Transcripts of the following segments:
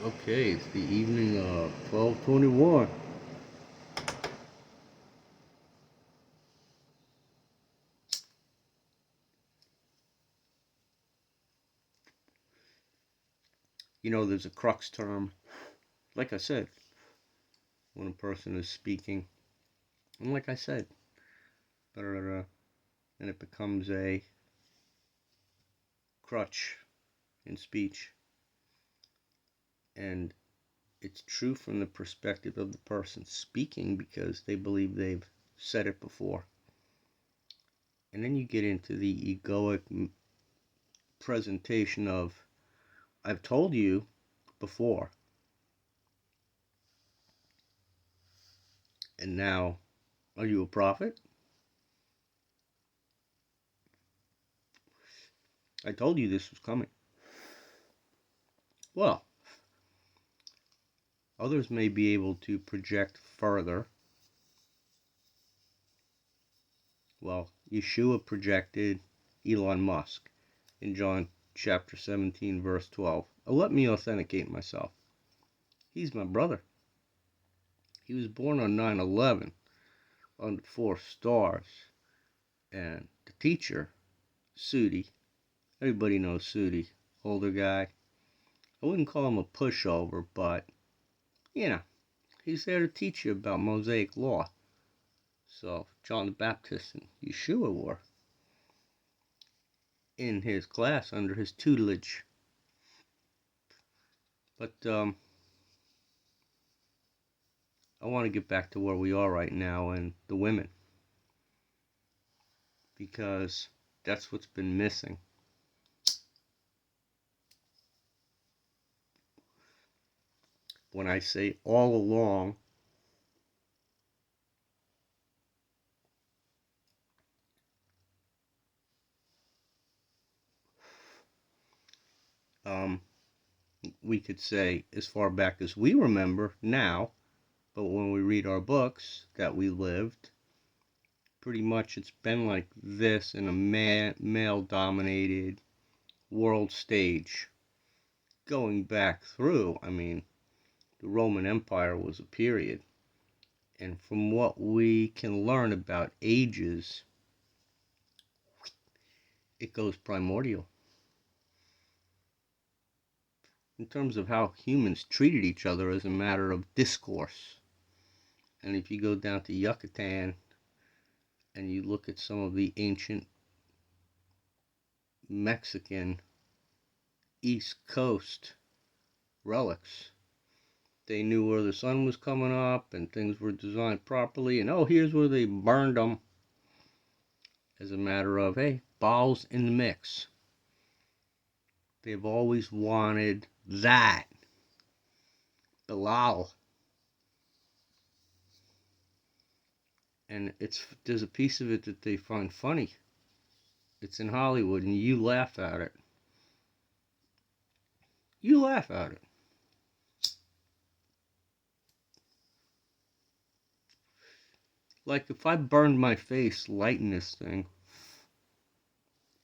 Okay, it's the evening of 12/21. You know, there's a crux term, like I said, when a person is speaking. And like I said, and it becomes a crutch in speech. And it's true from the perspective of the person speaking because they believe they've said it before. And then you get into the egoic presentation of, I've told you before, and now, are you a prophet? I told you this was coming. Well, others may be able to project further. Well, Yeshua projected Elon Musk in John chapter 17, verse 12. Let me authenticate myself. He's my brother. He was born on 9/11 on the 4 stars. And the teacher, Sudi, everybody knows Sudi, older guy. I wouldn't call him a pushover, but, he's there to teach you about Mosaic law. So John the Baptist and Yeshua were in his class under his tutelage. But I want to get back to where we are right now and the women, because that's what's been missing. When I say all along, we could say as far back as we remember now, but when we read our books that we lived, pretty much it's been like this in a male-dominated world stage. Going back through, the Roman Empire was a period. And from what we can learn about ages, it goes primordial. In terms of how humans treated each other as a matter of discourse. And if you go down to Yucatan and you look at some of the ancient Mexican East Coast relics, they knew where the sun was coming up and things were designed properly. And here's where they burned them. As a matter of, hey, balls in the mix. They've always wanted that. Bilal. And there's a piece of it that they find funny. It's in Hollywood and you laugh at it. You laugh at it. Like if I burned my face lighting this thing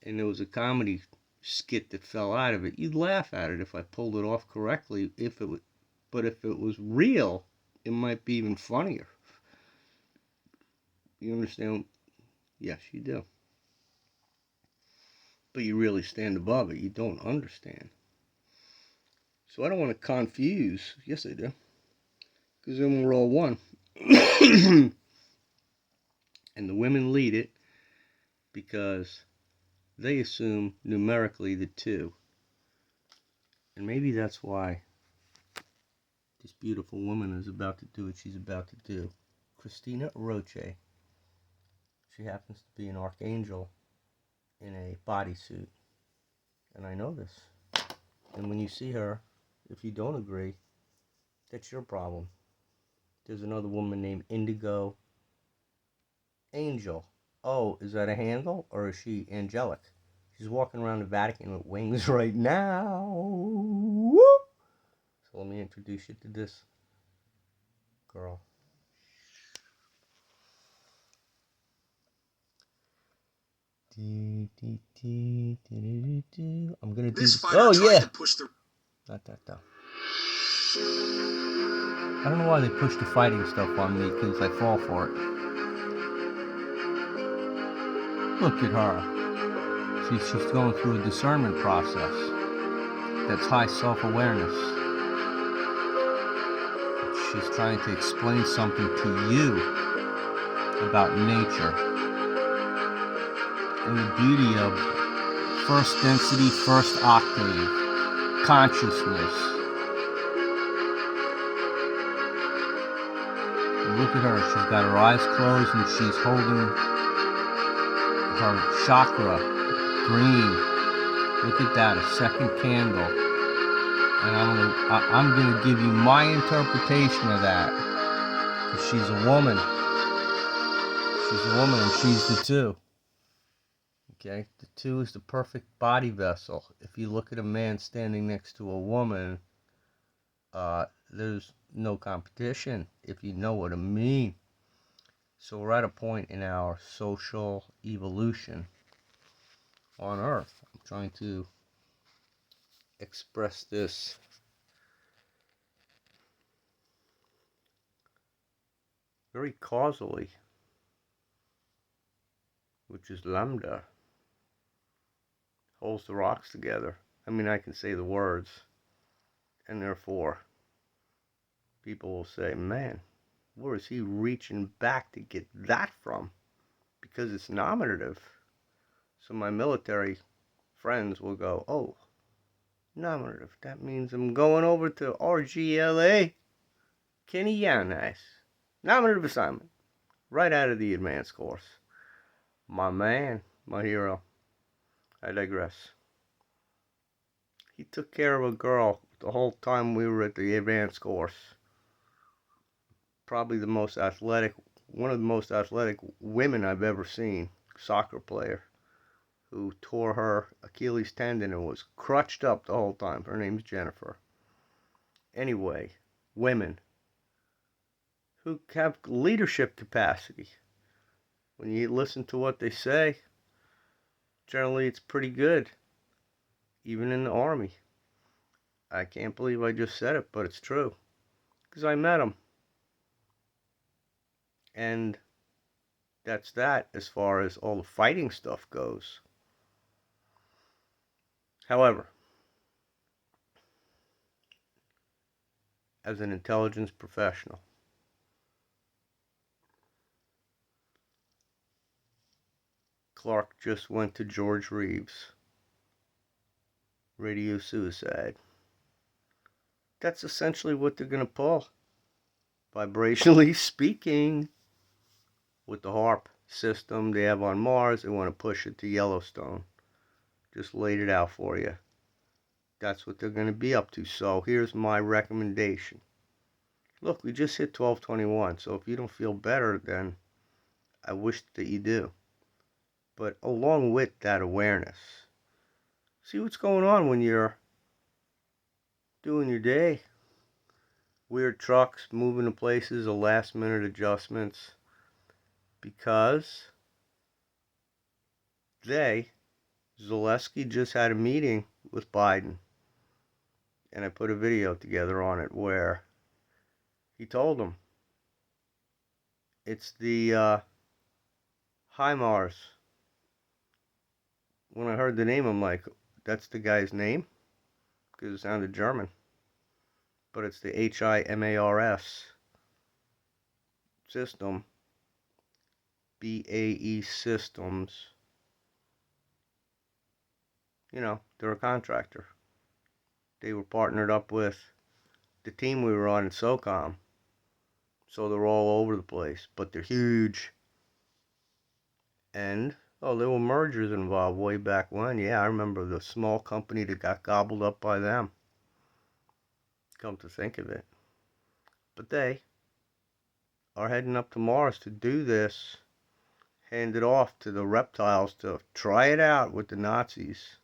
and there was a comedy skit that fell out of it, you'd laugh at it if I pulled it off correctly. But if it was real, it might be even funnier. You understand? Yes, you do. But you really stand above it. You don't understand. So I don't want to confuse. Yes, I do. Because then we're all one. And the women lead it because they assume numerically the two. And maybe that's why this beautiful woman is about to do what she's about to do. Christina Roche. She happens to be an archangel in a bodysuit. And I know this. And when you see her, if you don't agree, that's your problem. There's another woman named Indigo Angel. Oh, is that a handle or is she angelic? She's walking around the Vatican with wings right now. Woo! So let me introduce you to this girl. I'm gonna do this. Oh yeah. Not that though. I don't know why they push the fighting stuff on me, because I fall for it. Look at her. She's going through a discernment process. That's high self-awareness. She's trying to explain something to you about nature. And the beauty of first density, first octave, consciousness. And look at her. She's got her eyes closed and she's holding her chakra green. Look at that, a second candle. And I'm gonna give you my interpretation of that. Because she's a woman. She's a woman and she's the two. Okay, the two is the perfect body vessel. If you look at a man standing next to a woman, there's no competition, if you know what I mean. So we're at a point in our social evolution on Earth. I'm trying to express this very causally, which is lambda, holds the rocks together. I mean, I can say the words, and therefore people will say, man, where is he reaching back to get that from? Because it's nominative. So my military friends will go, oh, nominative. That means I'm going over to RGLA. Kenny Yanis. Nominative assignment. Right out of the advanced course. My man, my hero. I digress. He took care of a girl the whole time we were at the advanced course. Probably the most athletic, one of the most athletic women I've ever seen. Soccer player who tore her Achilles tendon and was crutched up the whole time. Her name's Jennifer. Anyway, women who have leadership capacity. When you listen to what they say, generally it's pretty good, even in the Army. I can't believe I just said it, but it's true, because I met them. And that's that as far as all the fighting stuff goes. However, as an intelligence professional, Clark just went to George Reeves. Radio suicide. That's essentially what they're going to pull. Vibrationally speaking, with the HARP system they have on Mars, they want to push it to Yellowstone. Just laid it out for you. That's what they're going to be up to. So here's my recommendation. Look, we just hit 12:21, so if you don't feel better, then I wish that you do. But along with that awareness, see what's going on when you're doing your day. Weird trucks moving to places, or last minute adjustments, because Zelensky just had a meeting with Biden, and I put a video together on it where he told him it's the HIMARS. When I heard the name, I'm like, that's the guy's name? Because it sounded German. But it's the HIMARS system. BAE Systems. You know, they're a contractor. They were partnered up with the team we were on in SOCOM. So they're all over the place. But they're huge. And, oh, there were mergers involved way back when. Yeah, I remember the small company that got gobbled up by them. Come to think of it. But they are heading up to Mars to do this. Hand it off to the reptiles to try it out with the Nazis.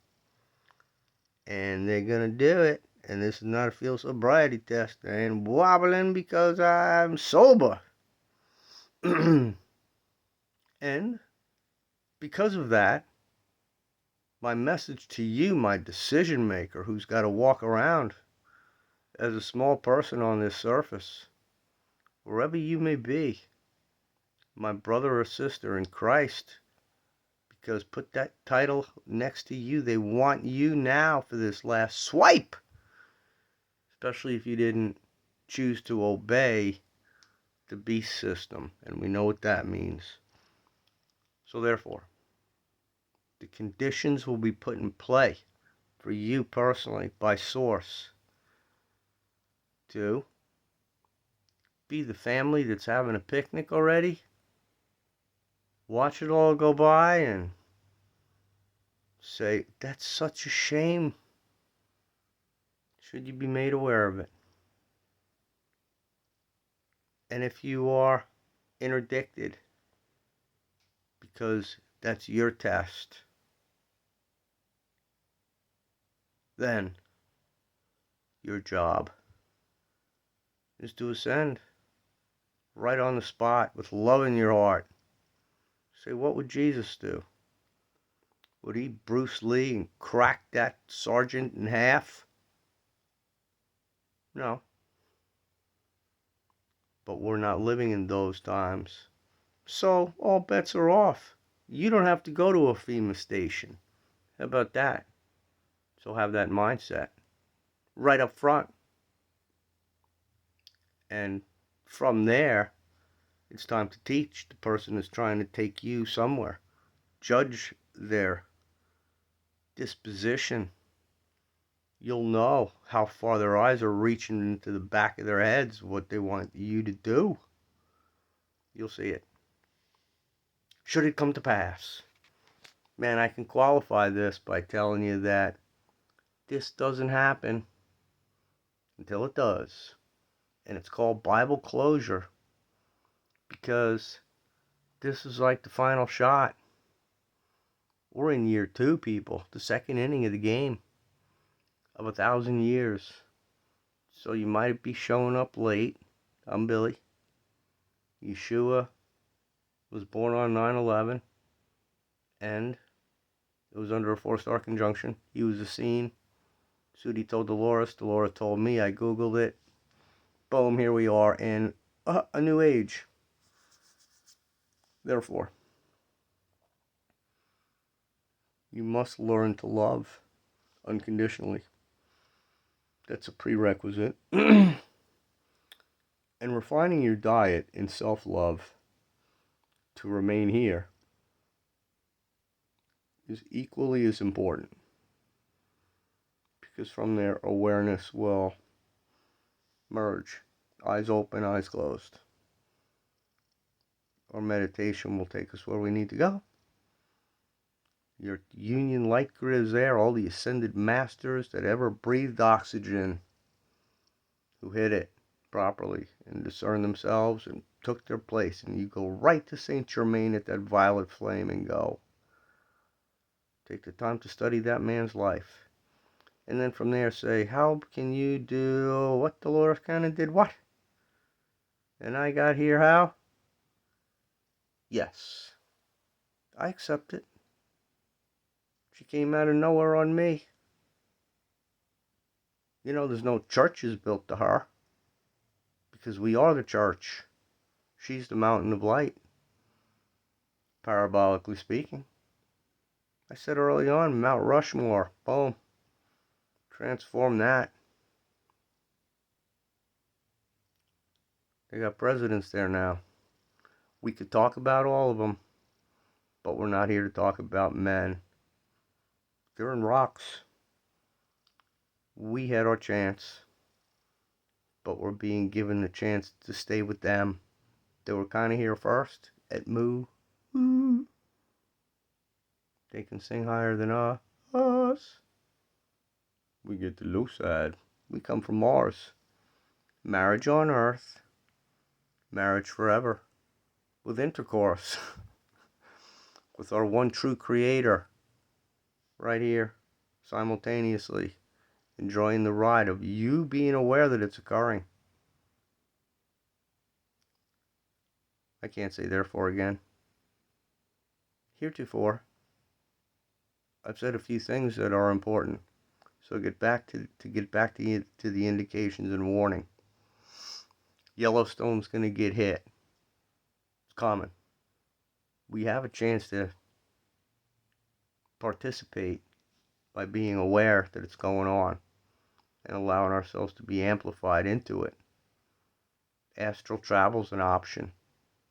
And they're going to do it. And this is not a field sobriety test. I ain't wobbling because I'm sober. And because of that, my message to you, my decision maker, who's got to walk around as a small person on this surface, wherever you may be, my brother or sister in Christ, because put that title next to you. They want you now for this last swipe, especially if you didn't choose to obey the beast system, and we know what that means. So therefore, the conditions will be put in play for you personally by source to be the family that's having a picnic already, watch it all go by and say, that's such a shame. Should you be made aware of it? And if you are interdicted, because that's your test, then your job is to ascend right on the spot with love in your heart. Say, what would Jesus do? Would he Bruce Lee and crack that sergeant in half? No. But we're not living in those times. So all bets are off. You don't have to go to a FEMA station. How about that? So have that mindset right up front. And from there, it's time to teach the person who's trying to take you somewhere. Judge their disposition. You'll know how far their eyes are reaching into the back of their heads, what they want you to do. You'll see it. Should it come to pass? Man, I can qualify this by telling you that this doesn't happen until it does. And it's called Bible closure, because this is like the final shot. We're in year 2, people. The second inning of the game of 1,000 years. So you might be showing up late. I'm Billy. Yeshua was born on 9/11, and it was under a 4-star conjunction. He was the scene. Sudi told Dolores. Dolores told me. I Googled it. Boom, here we are in a new age. Therefore, you must learn to love unconditionally. That's a prerequisite. And refining your diet in self-love to remain here is equally as important, because from there awareness will merge. Eyes open, eyes closed. Our meditation will take us where we need to go. Your union light grid is there. All the ascended masters that ever breathed oxygen, who hit it properly and discerned themselves and took their place. And you go right to Saint Germain at that violet flame and go. Take the time to study that man's life. And then from there say, how can you do what Dolores Cannon did? What? And I got here how? Yes. I accept it. She came out of nowhere on me. You know, there's no churches built to her, because we are the church. She's the mountain of light, parabolically speaking. I said early on, Mount Rushmore, boom. Transform that. They got presidents there now. We could talk about all of them, but we're not here to talk about men. They're in rocks. We had our chance, but we're being given the chance to stay with them. They were kind of here first at Moo. They can sing higher than us. We get the low side. We come from Mars. Marriage on Earth. Marriage forever. With intercourse. With our one true creator. Right here. Simultaneously. Enjoying the ride of you being aware that it's occurring. I can't say therefore again. Heretofore, I've said a few things that are important. So get back to the indications and warning. Yellowstone's going to get hit. It's coming. We have a chance to participate by being aware that it's going on and allowing ourselves to be amplified into it. Astral travel's an option.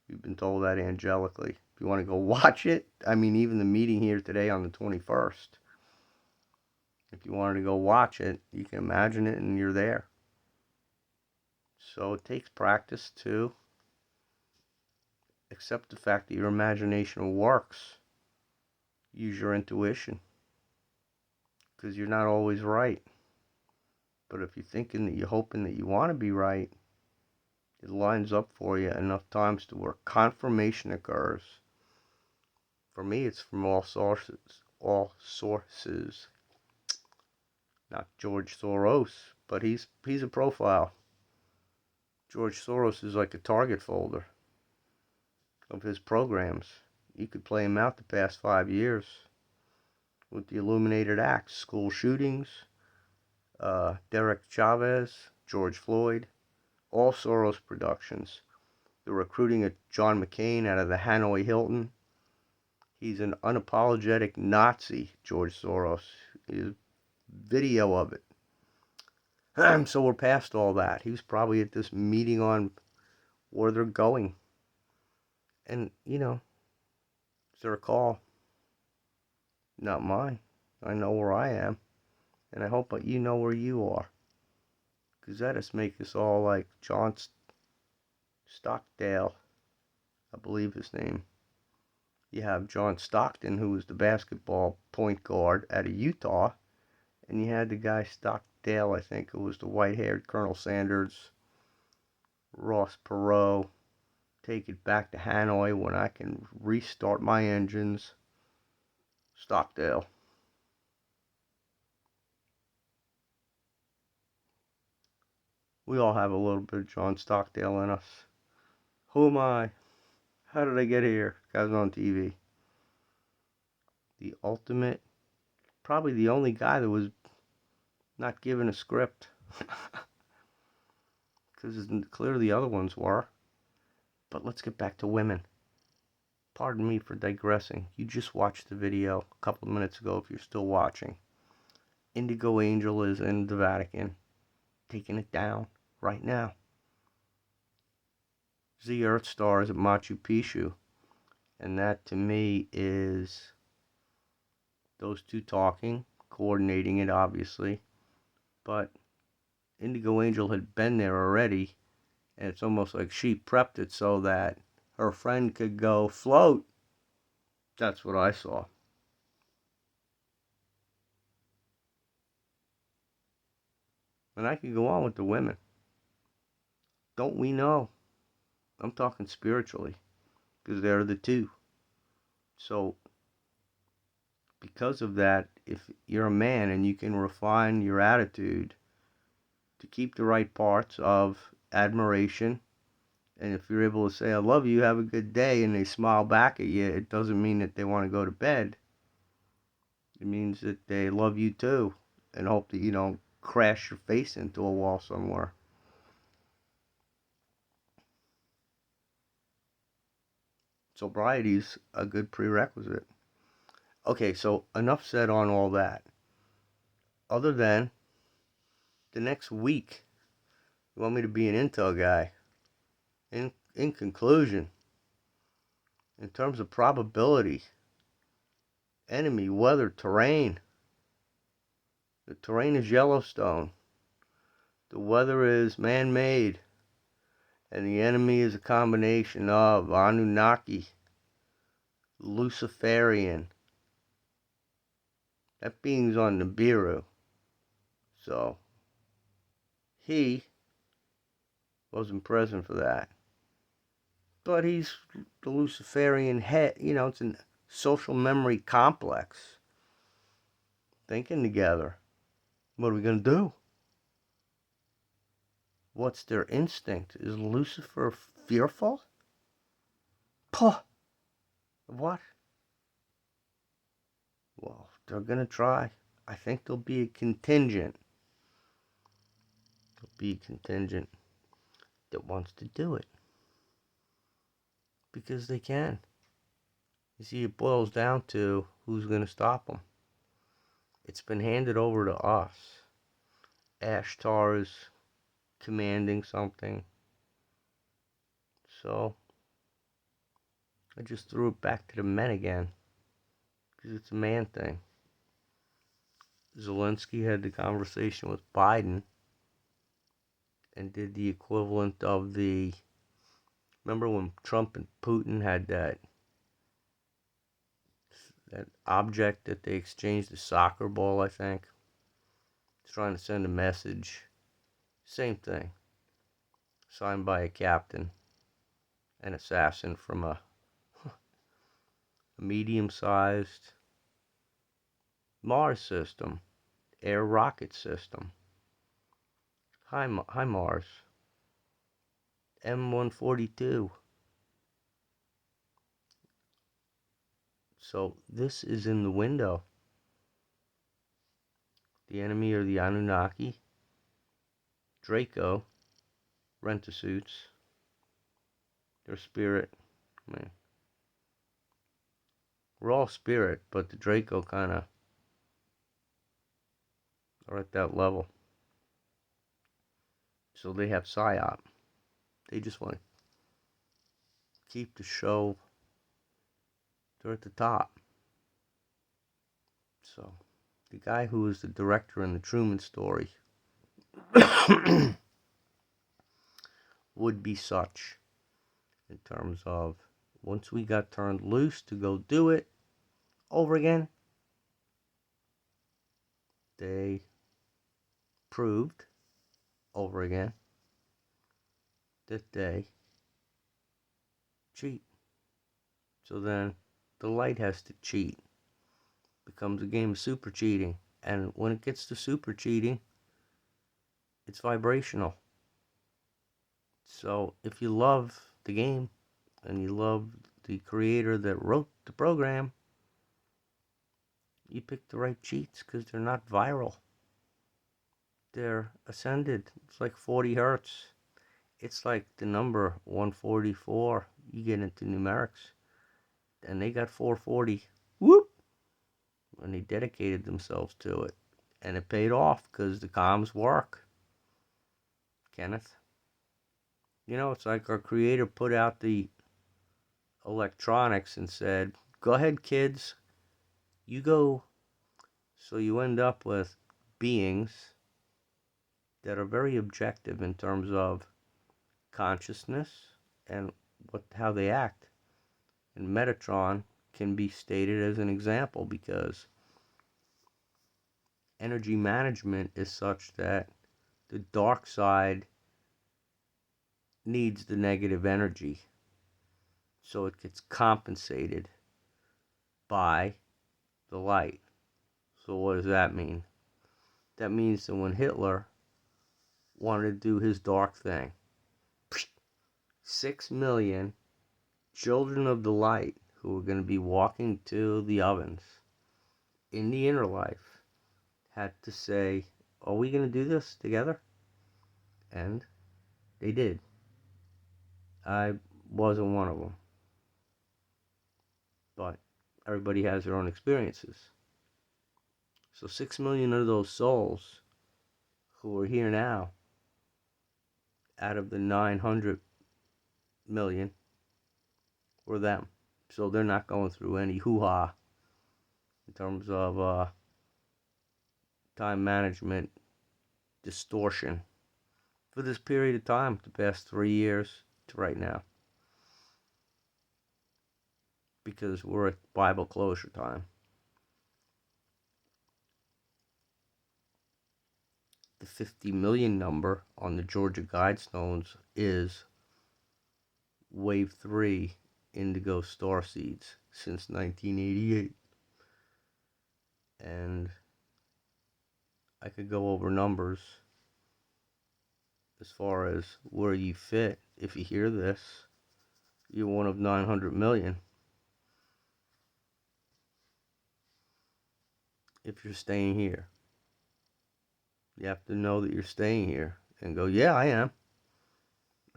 You've been told that angelically. If you want to go watch it, I mean, even the meeting here today on the 21st, if you wanted to go watch it, you can imagine it and you're there. So it takes practice to accept the fact that your imagination works. Use your intuition, because you're not always right. But if you're thinking that you're hoping that you want to be right, it lines up for you enough times to where confirmation occurs. For me, it's from all sources. Not George Soros, but he's a profile. George Soros is like a target folder of his programs. You could play him out the past 5 years with the illuminated acts, school shootings, Derek Chavez, George Floyd, all Soros productions. The recruiting of John McCain out of the Hanoi Hilton. He's an unapologetic Nazi, George Soros. There's video of it. So we're past all that. He was probably at this meeting on where they're going. And, it's their call. Not mine. I know where I am. And I hope that you know where you are. Because that just makes us all like John Stockdale, I believe his name. You have John Stockton, who was the basketball point guard out of Utah. And you had the guy Stockdale, I think, who was the white-haired Colonel Sanders, Ross Perot. Take it back to Hanoi when I can restart my engines. Stockdale. We all have a little bit of John Stockdale in us. Who am I? How did I get here? Guy's on TV. The ultimate, probably the only guy that was not given a script. Because clearly the other ones were. But let's get back to women. Pardon me for digressing. You just watched the video a couple of minutes ago if you're still watching. Indigo Angel is in the Vatican, taking it down right now. Z Earth Star is at Machu Picchu. And that to me is those two talking, coordinating it obviously. But Indigo Angel had been there already. And it's almost like she prepped it so that her friend could go float. That's what I saw. And I could go on with the women. Don't we know? I'm talking spiritually. Because they're the two. So, because of that, if you're a man and you can refine your attitude to keep the right parts of admiration, and if you're able to say, I love you, have a good day, and they smile back at you, it doesn't mean that they want to go to bed. It means that they love you too, and hope that you don't crash your face into a wall somewhere. Sobriety's a good prerequisite. Okay, so enough said on all that. Other than the next week, you want me to be an intel guy. In conclusion, in terms of probability, enemy, weather, terrain. The terrain is Yellowstone. The weather is man-made. And the enemy is a combination of Anunnaki, Luciferian. That being's on Nibiru. So, he wasn't present for that. But he's the Luciferian head. It's a social memory complex. Thinking together. What are we going to do? What's their instinct? Is Lucifer fearful? Puh! What? Well, they're going to try. I think there'll be a contingent. There'll be a contingent that wants to do it because they can. You see, it boils down to who's going to stop them. It's been handed over to us. Ashtar is commanding something. So I just threw it back to the men again because it's a man thing. Zelensky had the conversation with Biden and did the equivalent of the... Remember when Trump and Putin had that object that they exchanged, the soccer ball, I think? He's trying to send a message. Same thing. Signed by a captain, an assassin from a medium-sized Mars system, air rocket system. Hi Mars. M142. So this is in the window. The enemy are the Anunnaki, Draco, rent-a-suits, their spirit. I mean, we're all spirit, but the Draco kind of are at that level. So they have PSYOP. They just want to keep the show. They're at the top. So the guy who was the director in the Truman Story would be such, in terms of once we got turned loose to go do it over again, they proved over again that they cheat. So then the light has to cheat. Becomes a game of super cheating. And when it gets to super cheating, it's vibrational. So if you love the game and you love the creator that wrote the program, you pick the right cheats because they're not viral. They're ascended. It's like 40 hertz. It's like the number 144. You get into numerics. And they got 440. Whoop! And they dedicated themselves to it. And it paid off because the comms work. Kenneth. You know, it's like our creator put out the electronics and said, go ahead, kids. You go. So you end up with beings that are very objective in terms of consciousness and how they act. And Metatron can be stated as an example because energy management is such that the dark side needs the negative energy. So it gets compensated by the light. So what does that mean? That means that when Hitler wanted to do his dark thing, 6 million children of the light who were going to be walking to the ovens in the inner life had to say, are we going to do this together? And they did. I wasn't one of them. But everybody has their own experiences. So 6 million of those souls who are here now, out of the 900 million, were them. So they're not going through any hoo-ha in terms of time management distortion for this period of time, the past 3 years to right now. Because we're at Bible closure time. The 50 million number on the Georgia Guidestones is Wave 3 indigo star seeds since 1988. And I could go over numbers as far as where you fit. If you hear this, you're one of 900 million. if you're staying here. You have to know that you're staying here and go, yeah, I am.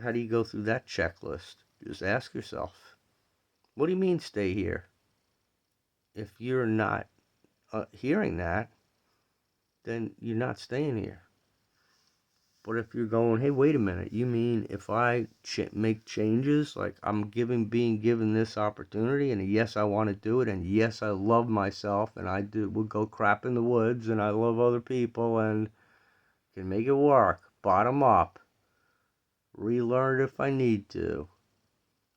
How do you go through that checklist? Just ask yourself, what do you mean stay here? If you're not hearing that, then you're not staying here. But if you're going, hey, wait a minute, you mean if I make changes, like I'm being given this opportunity, and yes, I want to do it, and yes, I love myself, and would go crap in the woods, and I love other people, and can make it work, bottom up, relearn it if I need to,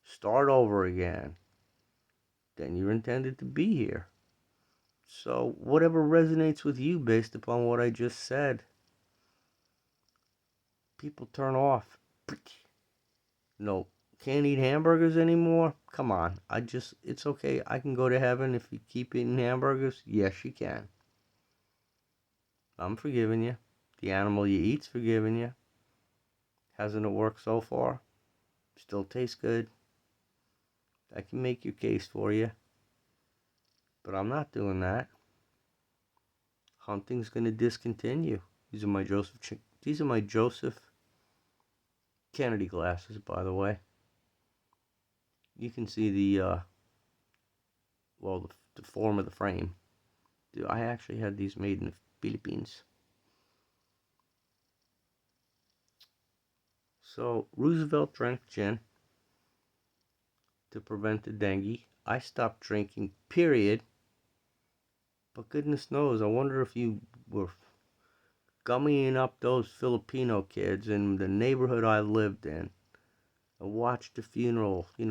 start over again, then you're intended to be here. So whatever resonates with you based upon what I just said, people turn off. No, can't eat hamburgers anymore? Come on. It's okay. I can go to heaven if you keep eating hamburgers? Yes, you can. I'm forgiving you. The animal you eat's forgiving you. Hasn't it worked so far? Still tastes good. I can make your case for you. But I'm not doing that. Hunting's going to discontinue. These are my Joseph Kennedy glasses, by the way. You can see the form of the frame. Dude, I actually had these made in the Philippines. So Roosevelt drank gin to prevent the dengue. I stopped drinking, period. But goodness knows, I wonder if you were gummying up those Filipino kids in the neighborhood I lived in. I watched the funeral. They